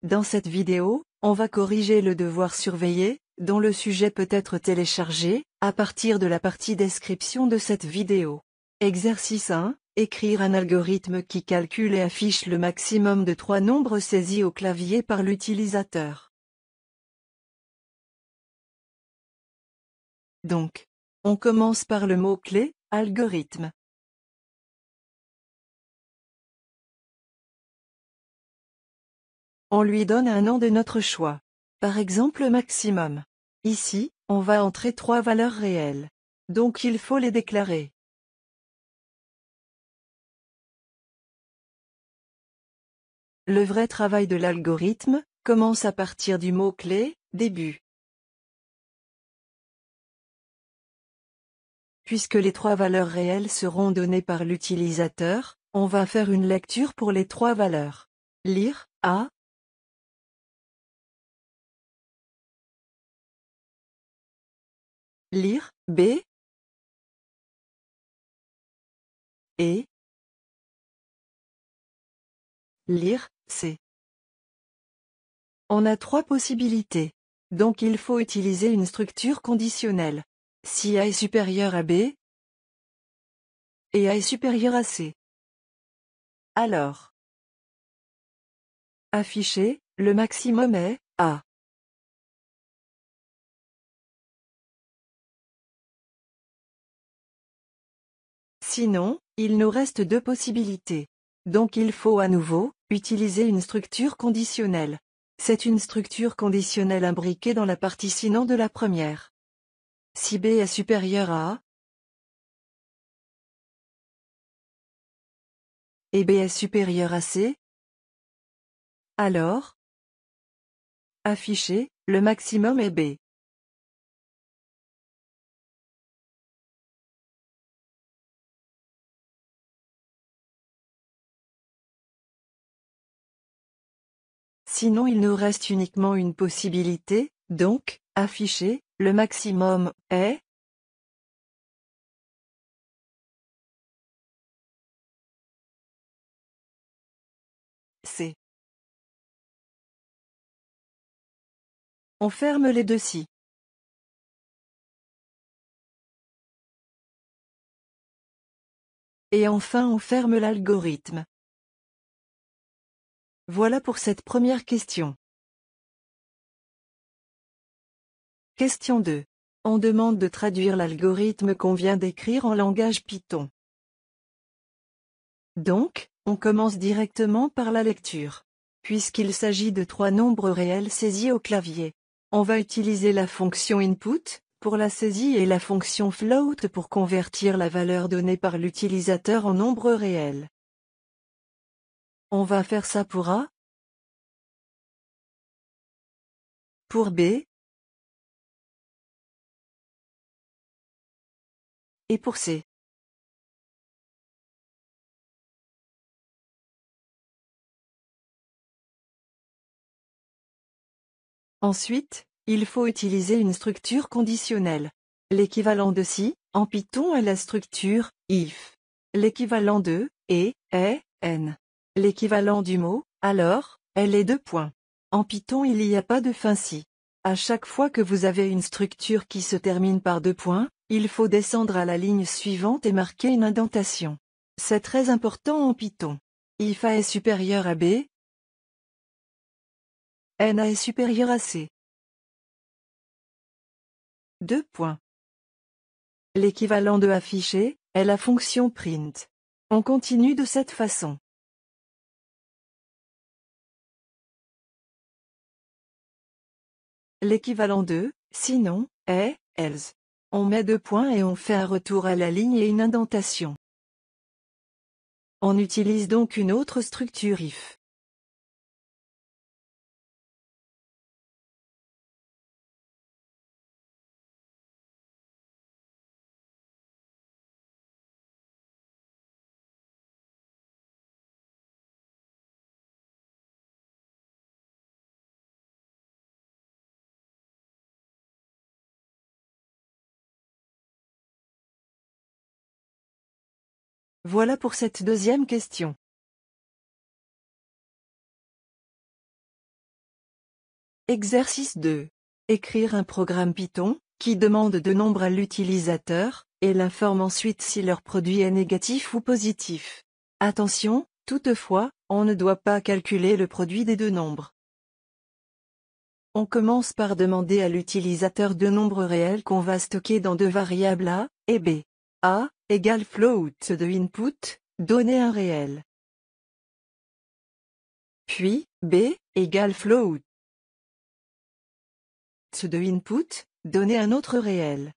Dans cette vidéo, on va corriger le devoir surveillé, dont le sujet peut être téléchargé, à partir de la partie description de cette vidéo. Exercice 1, écrire un algorithme qui calcule et affiche le maximum de 3 nombres saisis au clavier par l'utilisateur. Donc, on commence par le mot-clé, algorithme. On lui donne un nom de notre choix. Par exemple maximum. Ici, on va entrer 3 valeurs réelles. Donc il faut les déclarer. Le vrai travail de l'algorithme commence à partir du mot-clé, début. Puisque les 3 valeurs réelles seront données par l'utilisateur, on va faire une lecture pour les 3 valeurs. Lire, A. Lire, B. Et lire, C. On a 3 possibilités. Donc il faut utiliser une structure conditionnelle. Si A est supérieur à B et A est supérieur à C. Alors, afficher, le maximum est A. Sinon, il nous reste 2 possibilités. Donc il faut à nouveau utiliser une structure conditionnelle. C'est une structure conditionnelle imbriquée dans la partie sinon de la première. Si B est supérieur à A et B est supérieur à C, alors, afficher, le maximum est B. Sinon il nous reste uniquement une possibilité, donc, afficher, le maximum est C. On ferme les deux si. Et enfin on ferme l'algorithme. Voilà pour cette première question. Question 2. On demande de traduire l'algorithme qu'on vient d'écrire en langage Python. Donc, on commence directement par la lecture. Puisqu'il s'agit de 3 nombres réels saisis au clavier. On va utiliser la fonction input, pour la saisie et la fonction float pour convertir la valeur donnée par l'utilisateur en nombre réel. On va faire ça pour A, pour B, et pour C. Ensuite, il faut utiliser une structure conditionnelle. L'équivalent de si, en Python est la structure if. L'équivalent de et est n. L'équivalent du mot alors est les 2 points. En Python il n'y a pas de fin si. À chaque fois que vous avez une structure qui se termine par 2 points, il faut descendre à la ligne suivante et marquer une indentation. C'est très important en Python. If A est supérieur à B, n A est supérieur à C. 2 points. L'équivalent de afficher est la fonction print. On continue de cette façon. L'équivalent de sinon est else. On met 2 points et on fait un retour à la ligne et une indentation. On utilise donc une autre structure if. Voilà pour cette deuxième question. Exercice 2. Écrire un programme Python, qui demande deux nombres à l'utilisateur, et l'informe ensuite si leur produit est négatif ou positif. Attention, toutefois, on ne doit pas calculer le produit des deux nombres. On commence par demander à l'utilisateur deux nombres réels qu'on va stocker dans deux variables A et B. A égale float de input, donner un réel. Puis, B égale float de input, donner un autre réel.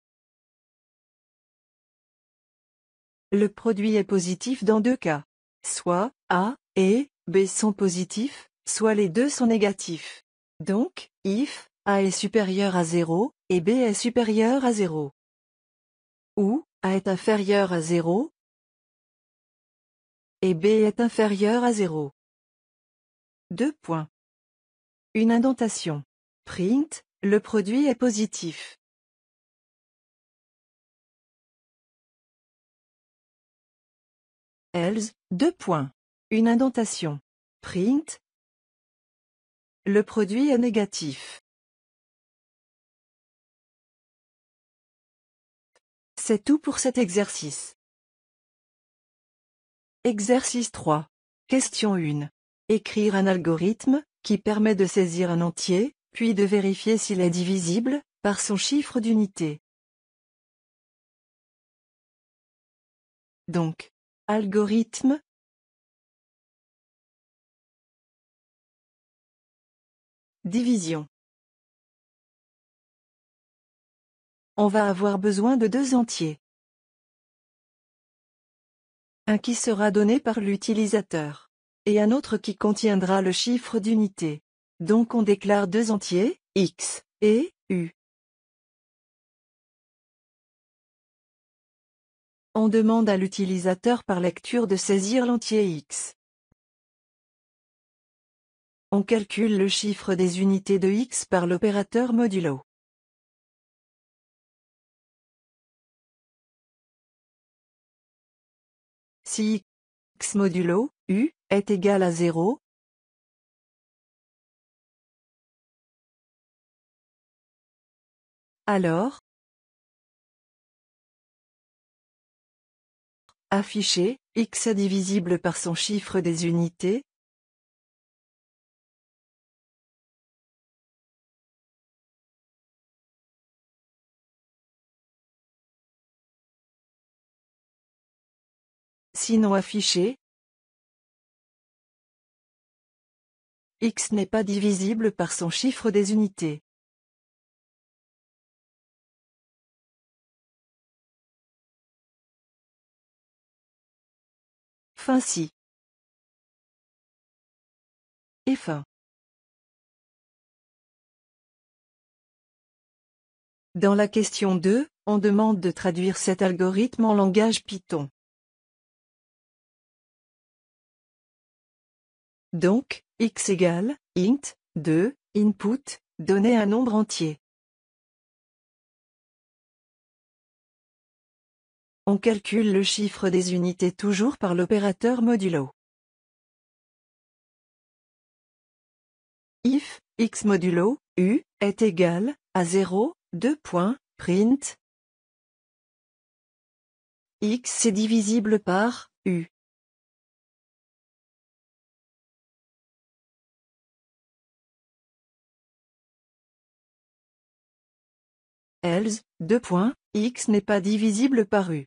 Le produit est positif dans deux cas. Soit A et B sont positifs, soit les deux sont négatifs. Donc, if A est supérieur à 0, et B est supérieur à 0. Ou, A est inférieur à 0, et B est inférieur à 0. 2 points. Une indentation. Print, le produit est positif. Else, 2 points. Une indentation. Print, le produit est négatif. C'est tout pour cet exercice. Exercice 3. Question 1. Écrire un algorithme, qui permet de saisir un entier, puis de vérifier s'il est divisible, par son chiffre d'unité. Donc, algorithme. Division. On va avoir besoin de deux entiers. Un qui sera donné par l'utilisateur. Et un autre qui contiendra le chiffre d'unité. Donc on déclare deux entiers, x et u. On demande à l'utilisateur par lecture de saisir l'entier x. On calcule le chiffre des unités de x par l'opérateur modulo. Si x modulo u est égal à 0, alors afficher x est divisible par son chiffre des unités. Sinon afficher x n'est pas divisible par son chiffre des unités. Fin si. Et fin. Dans la question 2, on demande de traduire cet algorithme en langage Python. Donc, x égale, int, 2, input, donner un nombre entier. On calcule le chiffre des unités toujours par l'opérateur modulo. If, x modulo, u, est égal, à 0, 2 points, print. X est divisible par, u. Else, 2 points, x n'est pas divisible par u.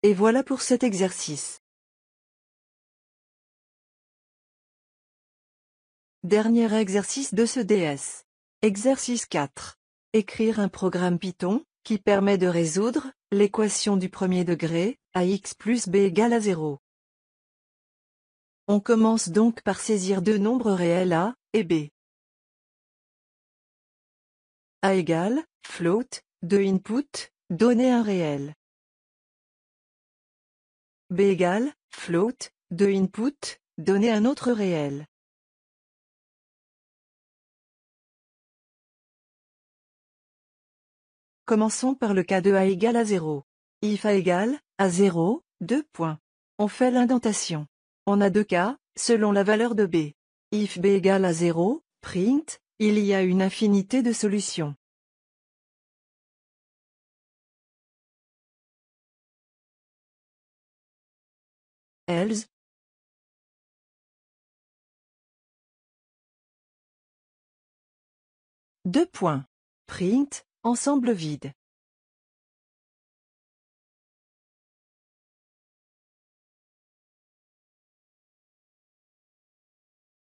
Et voilà pour cet exercice. Dernier exercice de ce DS. Exercice 4. Écrire un programme Python, qui permet de résoudre l'équation du premier degré, ax plus b égale à 0. On commence donc par saisir deux nombres réels a et b. A égale, float, de input, donner un réel. B égale, float, de input, donner un autre réel. Commençons par le cas de a égale à 0. if a égale à 0, 2 points. On fait l'indentation. On a deux cas, selon la valeur de b. If b égale à 0, print, il y a une infinité de solutions. Else. Deux points. Print, ensemble vide.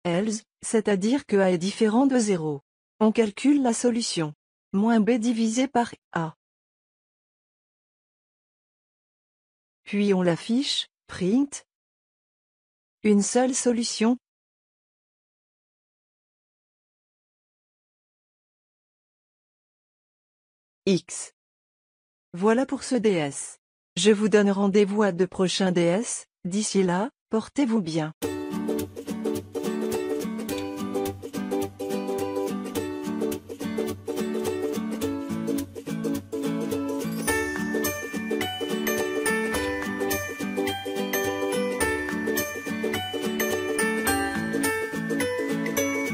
Else, c'est-à-dire que A est différent de 0. On calcule la solution. Moins B divisé par A. Puis on l'affiche, print. Une seule solution. X. Voilà pour ce DS. Je vous donne rendez-vous à de prochains DS, d'ici là, portez-vous bien.